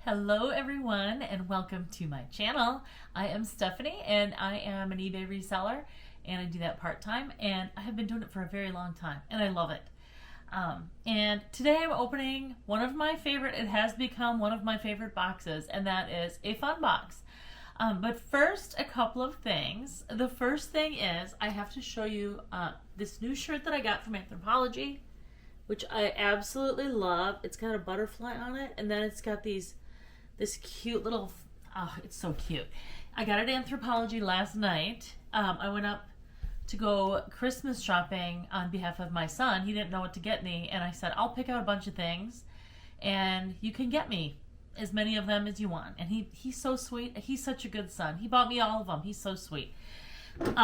Hello everyone and welcome to my channel. I am Stephanie and I am an eBay reseller and I do that part-time and I have been doing it for a very long time and I love it. And today I'm opening one of my favorite, it has become one of my favorite boxes, and that is a fun box. But first, a couple of things. The first thing is I have to show you this new shirt that I got from Anthropologie, which I absolutely love. It's got a butterfly on it, and then it's got this cute little, oh, it's so cute. I got it at Anthropologie last night. I went up to go Christmas shopping on behalf of my son. He didn't know what to get me, and I said, I'll pick out a bunch of things, and you can get me as many of them as you want. And he's so sweet. He's such a good son. He bought me all of them. He's so sweet. But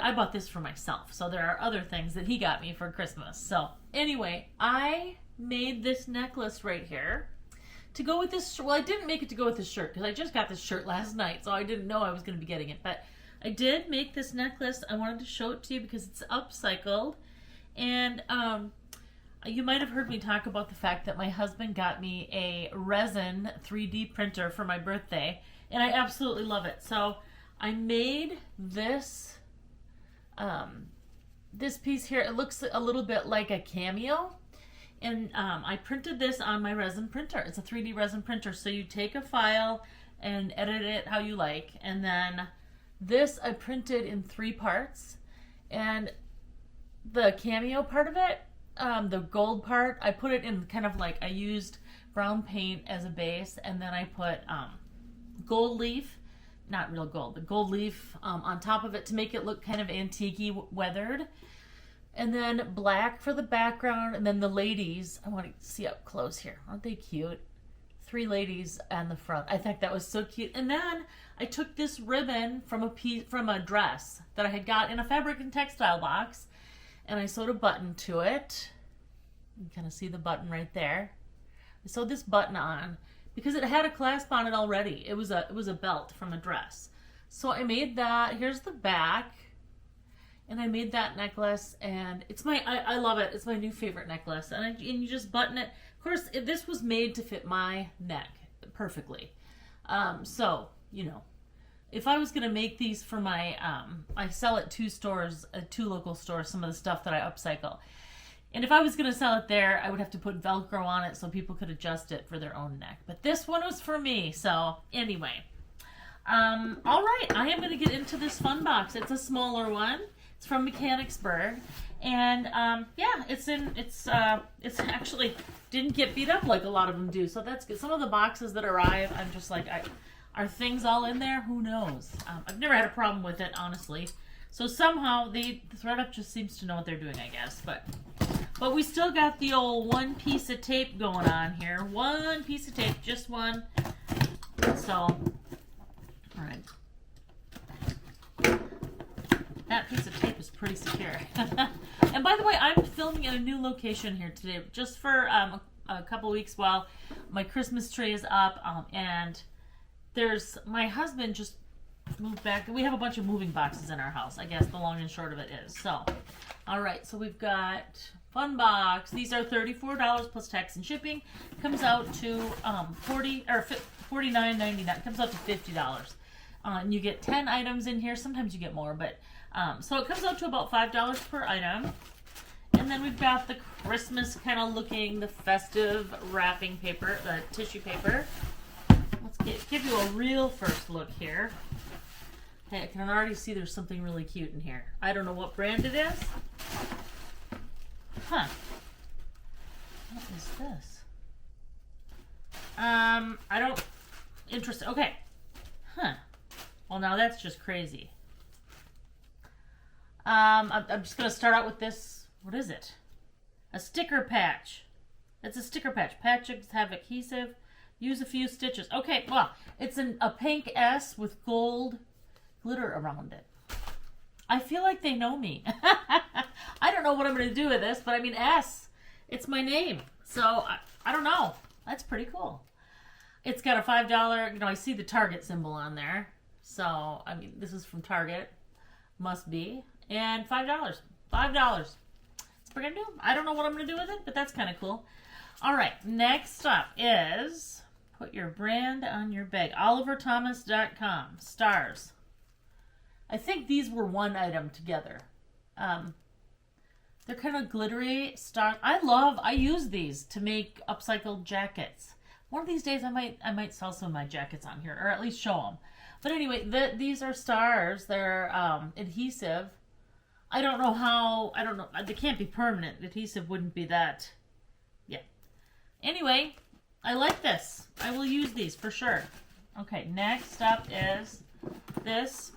I bought this for myself, so there are other things that he got me for Christmas. So anyway, I made this necklace right here to go with this. Well, I didn't make it to go with this shirt because I just got this shirt last night, so I didn't know I was going to be getting it. But I did make this necklace. I wanted to show it to you because it's upcycled. And you might have heard me talk about the fact that my husband got me a resin 3D printer for my birthday, and I absolutely love it. So I made this this piece here. It looks a little bit like a cameo, and I printed this on my resin printer. It's a 3D resin printer, so you take a file and edit it how you like, and then this I printed in 3 parts, and the cameo part of it, the gold part, I put it in kind of like, I used brown paint as a base, and then I put gold leaf, not real gold, but gold leaf on top of it to make it look kind of antique-y, weathered. And then black for the background, and then the ladies, I want to see up close here. Aren't they cute? 3 ladies on the front. I think that was so cute. And then I took this ribbon from a dress that I had got in a fabric and textile box, and I sewed a button to it. You can kind of see the button right there. I sewed this button on because it had a clasp on it already. It was a belt from a dress. So I made that. Here's the back. And I made that necklace, and it's I love it. It's my new favorite necklace. And you just button it. Of course, this was made to fit my neck perfectly. So, you know, if I was going to make these for my, I sell at 2 stores, 2 local stores, some of the stuff that I upcycle. And if I was going to sell it there, I would have to put Velcro on it so people could adjust it for their own neck. But this one was for me. So anyway, all right, I am going to get into this fun box. It's a smaller one. It's from Mechanicsburg, and yeah, it's actually didn't get beat up like a lot of them do, so that's good. Some of the boxes that arrive, I'm just like, are things all in there? Who knows? I've never had a problem with it, honestly. So somehow the ThredUp just seems to know what they're doing, I guess. But we still got the old 1 piece of tape going on here. 1 piece of tape, just one. So, all right. That piece of tape is pretty secure. And by the way, I'm filming in a new location here today, just for a couple weeks while my Christmas tree is up. And my husband just moved back. We have a bunch of moving boxes in our house, I guess the long and short of it is. So, all right, so we've got fun box. These are $34 plus tax and shipping. Comes out to $49.99. Comes out to $50. And you get 10 items in here. Sometimes you get more, but so it comes out to about $5 per item. And then we've got the Christmas kind of looking, the festive wrapping paper, the tissue paper. Let's give you a real first look here. Hey, I can already see there's something really cute in here. I don't know what brand it is. Huh. What is this? Interesting. Okay. Huh. Well, now that's just crazy. I'm just going to start out with this. What is it? A sticker patch. It's a sticker patch. Patches have adhesive. Use a few stitches. Okay, well, it's a pink S with gold glitter around it. I feel like they know me. I don't know what I'm going to do with this, but I mean, S. It's my name. So, I don't know. That's pretty cool. It's got a $5, you know, I see the Target symbol on there. So, I mean, this is from Target. Must be. And $5. $5. That's what we're going to do. I don't know what I'm going to do with it, but that's kind of cool. All right, next up is Put your brand on your bag. OliverThomas.com. Stars. I think these were one item together. They're kind of glittery stars. I use these to make upcycled jackets. One of these days I might sell some of my jackets on here, or at least show them. But anyway, these are stars. They're adhesive. I don't know. They can't be permanent. Adhesive wouldn't be that. Yeah. Anyway, I like this. I will use these for sure. Okay, next up is this.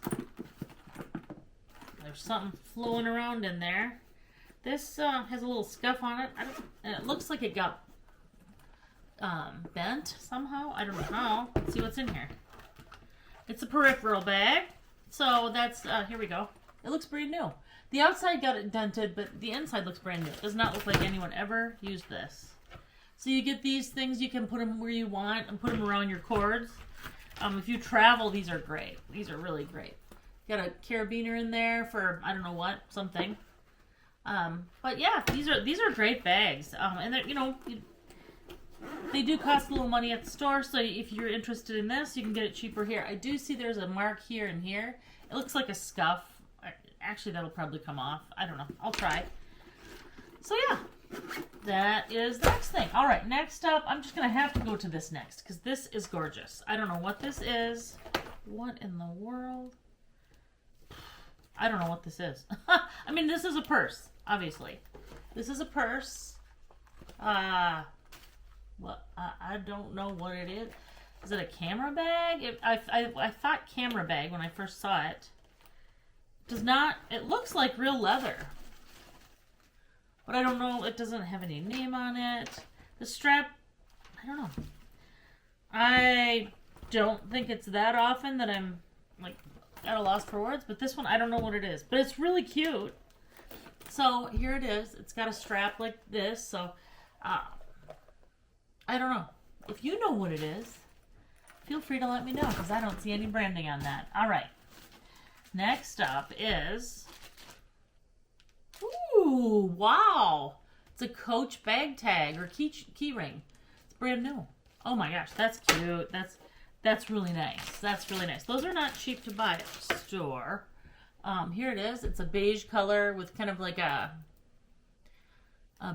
There's something flowing around in there. This has a little scuff on it. And it looks like it got bent somehow. I don't know how. Let's see what's in here. It's a peripheral bag. So that's, here we go. It looks brand new. The outside got it dented, but the inside looks brand new. It does not look like anyone ever used this. So you get these things, you can put them where you want and put them around your cords. If you travel, these are great. These are really great. Got a carabiner in there for, I don't know what, something. But yeah, these are great bags. And they're, they do cost a little money at the store, so if you're interested in this, you can get it cheaper here. I do see there's a mark here and here. It looks like a scuff. Actually, that'll probably come off. I don't know. I'll try. So yeah, that is the next thing. All right, next up, I'm just going to have to go to this next because this is gorgeous. I don't know what this is. What in the world? I don't know what this is. I mean, this is a purse, obviously. This is a purse. Well, I don't know what it is. Is it a camera bag? I thought camera bag when I first saw it. Does not, it looks like real leather. But I don't know, it doesn't have any name on it. The strap, I don't know. I don't think it's that often that I'm like at a loss for words, but this one, I don't know what it is. But it's really cute. So here it is. It's got a strap like this. So I don't know. If you know what it is, feel free to let me know because I don't see any branding on that. All right. Next up is, ooh, wow. It's a Coach bag tag or key ring. It's brand new. Oh my gosh, that's cute. That's really nice. That's really nice. Those are not cheap to buy at the store. Here it is. It's a beige color with kind of like a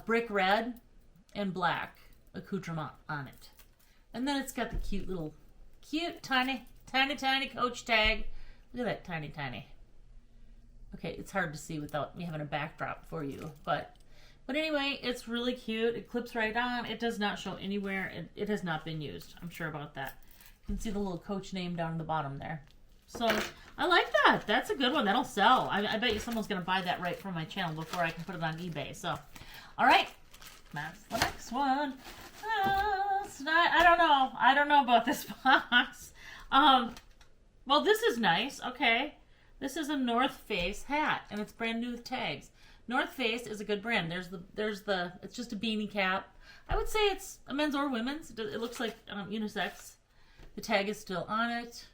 brick red and black accoutrement on it. And then it's got the cute, tiny Coach tag. Look at that tiny. Okay, it's hard to see without me having a backdrop for you. But anyway, it's really cute. It clips right on. It does not show anywhere. It has not been used. I'm sure about that. You can see the little Coach name down the bottom there. So I like that. That's a good one. That'll sell. I bet you someone's going to buy that right from my channel before I can put it on eBay. So, all right. That's the next one. I don't know about this box. Well, this is nice. Okay. This is a North Face hat, and it's brand new with tags. North Face is a good brand. It's just a beanie cap. I would say it's a men's or women's. It looks like unisex. The tag is still on it.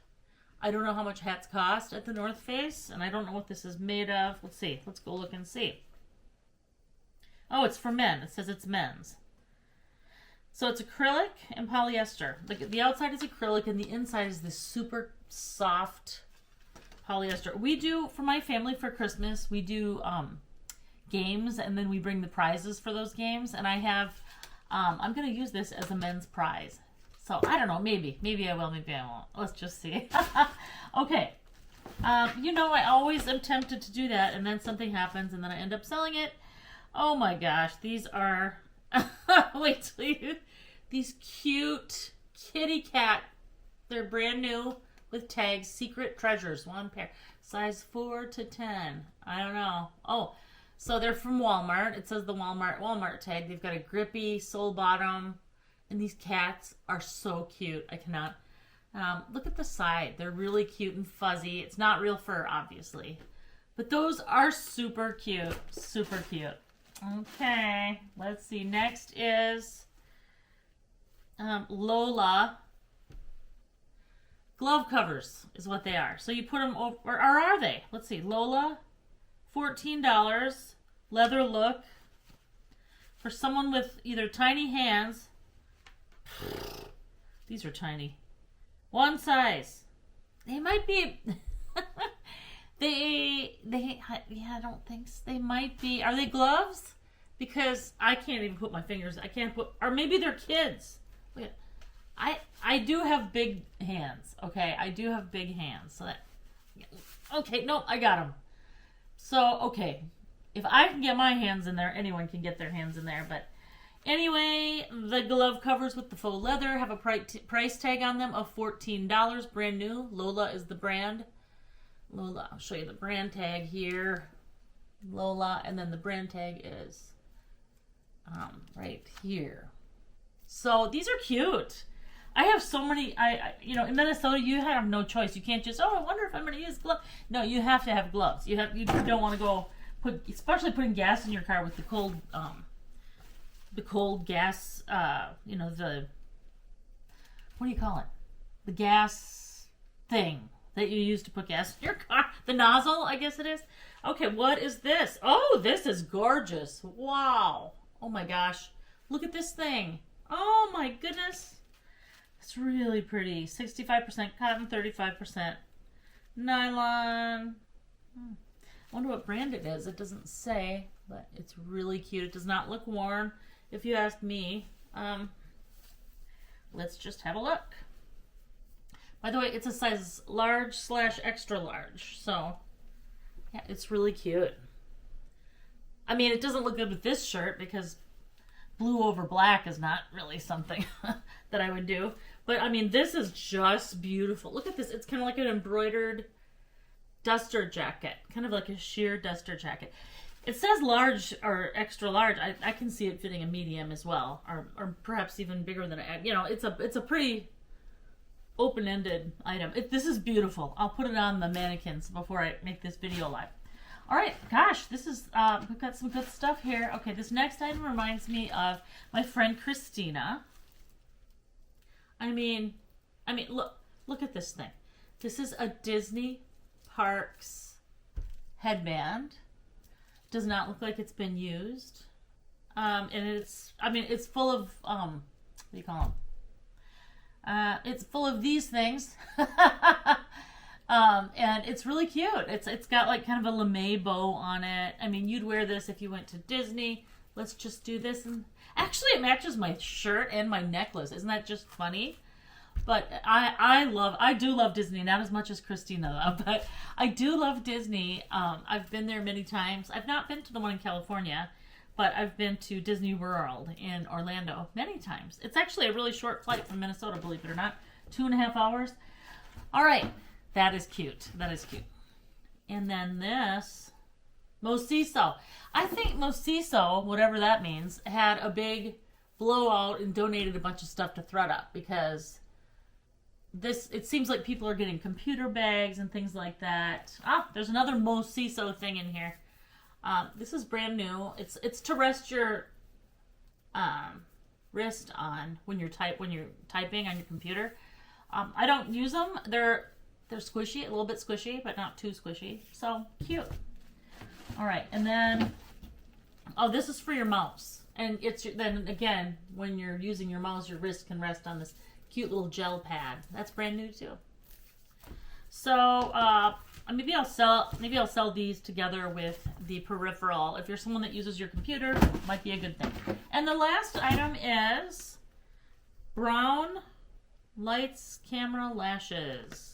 I don't know how much hats cost at the North Face, and I don't know what this is made of. Let's see. Let's go look and see. Oh, it's for men. It says it's men's. So it's acrylic and polyester. The outside is acrylic, and the inside is this super soft polyester. We do, for my family for Christmas, we do games, and then we bring the prizes for those games. And I have, I'm going to use this as a men's prize. So I don't know, maybe I will, maybe I won't. Let's just see. Okay. I always am tempted to do that, and then something happens, and then I end up selling it. Oh my gosh, these are, wait till you, these cute kitty cat, they're brand new with tags, Secret Treasures, one pair, size 4 to 10. I don't know. Oh, so they're from Walmart. It says the Walmart tag. They've got a grippy sole bottom, and these cats are so cute. I cannot. Look at the side. They're really cute and fuzzy. It's not real fur, obviously, but those are super cute. Super cute. Okay, let's see. Next is Lola glove covers is what they are. So you put them over, or are they? Let's see. Lola, $14, leather look for someone with either tiny hands. These are tiny. One size. They might be... yeah, I don't think so. They might be... Are they gloves? Because I can't even put my fingers... I can't put... Or maybe they're kids. Look at... I do have big hands, okay? I do have big hands. So that... Okay, no, I got them. So, okay. If I can get my hands in there, anyone can get their hands in there. But anyway, the glove covers with the faux leather have a price tag on them of $14. Brand new. Lola is the brand. Lola, I'll show you the brand tag here. Lola, and then the brand tag is right here. So these are cute. I have so many, you know, in Minnesota, you have no choice. You can't just, oh, I wonder if I'm going to use gloves. No, you have to have gloves. You don't want to go especially putting gas in your car with the cold gas, you know, what do you call it? The gas thing that you use to put gas in your car. The nozzle, I guess it is. Okay, what is this? Oh, this is gorgeous. Wow. Oh my gosh. Look at this thing. Oh my goodness. It's really pretty. 65% cotton, 35% nylon. I wonder what brand it is. It doesn't say, but it's really cute. It does not look worn, if you ask me. Let's just have a look. By the way, it's a size large/extra large. So, yeah, it's really cute. I mean, it doesn't look good with this shirt because blue over black is not really something that I would do. But, I mean, this is just beautiful. Look at this. It's kind of like an embroidered duster jacket. Kind of like a sheer duster jacket. It says large or extra large. I can see it fitting a medium as well. Or perhaps even bigger than a... You know, it's a pretty open-ended item. This is beautiful. I'll put it on the mannequins before I make this video live. All right, gosh, this is, we've got some good stuff here. Okay, this next item reminds me of my friend Christina. I mean, look at this thing. This is a Disney Parks headband. Does not look like it's been used. And it's full of, what do you call them? It's full of these things. And it's really cute. It's got like kind of a lame bow on it. I mean, you'd wear this if you went to Disney. Let's just do this. And actually, it matches my shirt and my necklace. Isn't that just funny? But I do love Disney. Not as much as Christina, though. But I do love Disney. I've been there many times. I've not been to the one in California, but I've been to Disney World in Orlando many times. It's actually a really short flight from Minnesota, believe it or not. 2.5 hours. All right. That is cute. That is cute. And then this, Mosiso. I think Mosiso, whatever that means, had a big blowout and donated a bunch of stuff to ThredUp because it seems like people are getting computer bags and things like that. Ah, there's another Mosiso thing in here. This is brand new. It's to rest your wrist on when you're typing on your computer. I don't use them. They're squishy, a little bit squishy, but not too squishy. So, cute. All right, and then, oh, this is for your mouse. And then again, when you're using your mouse, your wrist can rest on this cute little gel pad. That's brand new too. So, maybe I'll sell these together with the peripheral. If you're someone that uses your computer, might be a good thing. And the last item is brown lights, camera, lashes.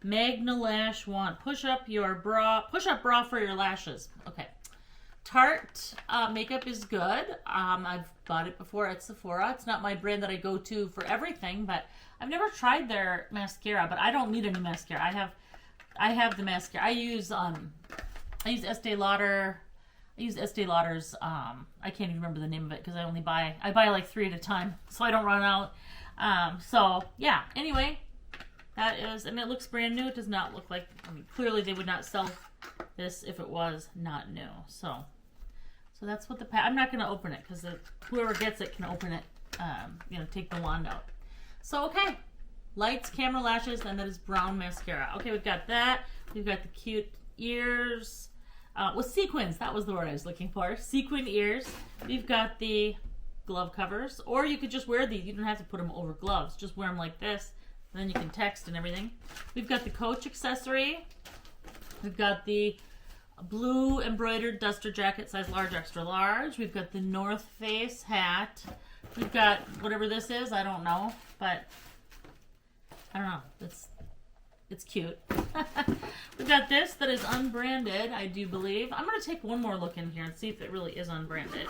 Magna Lash Wand. Push up bra for your lashes. Okay. Tarte makeup is good. I've bought it before at Sephora. It's not my brand that I go to for everything, but I've never tried their mascara, but I don't need any mascara. I have the mascara. I use Estee Lauder. I use Estee Lauder's, I can't even remember the name of it because I buy like 3 at a time so I don't run out. So yeah, anyway, that is, and it looks brand new. It does not look like, clearly they would not sell this if it was not new. So that's what I'm not going to open it because whoever gets it can open it, take the wand out. So, okay, lights, camera, lashes, and that is brown mascara. Okay, we've got that. We've got the cute ears with sequins. That was the word I was looking for. Sequin ears. We've got the glove covers, or you could just wear these. You don't have to put them over gloves. Just wear them like this, and then you can text and everything. We've got the Coach accessory. We've got the blue embroidered duster jacket, size large, extra large. We've got the North Face hat. We've got whatever this is. I don't know, but I don't know. It's cute. We've got this that is unbranded, I do believe. I'm going to take one more look in here and see if it really is unbranded.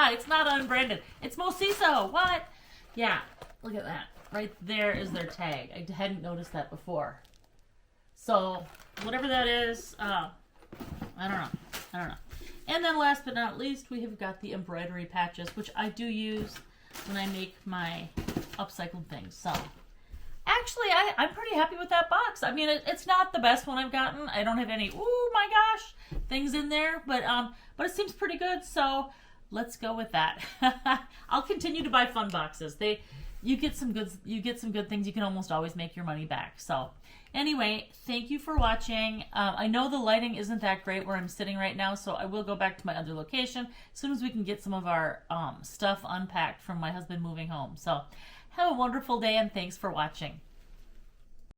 It's not unbranded. It's Mosiso. What? Yeah, look at that. Right there is their tag. I hadn't noticed that before. So, whatever that is, I don't know. And then last but not least, we have got the embroidery patches, which I do use when I make my upcycled things. So, actually, I'm pretty happy with that box. I mean, it's not the best one I've gotten. I don't have any, oh my gosh, things in there, but it seems pretty good. So, let's go with that. I'll continue to buy fun boxes. You get some good things. You can almost always make your money back. So, anyway, thank you for watching. I know the lighting isn't that great where I'm sitting right now, so I will go back to my other location as soon as we can get some of our stuff unpacked from my husband moving home. So, have a wonderful day, and thanks for watching.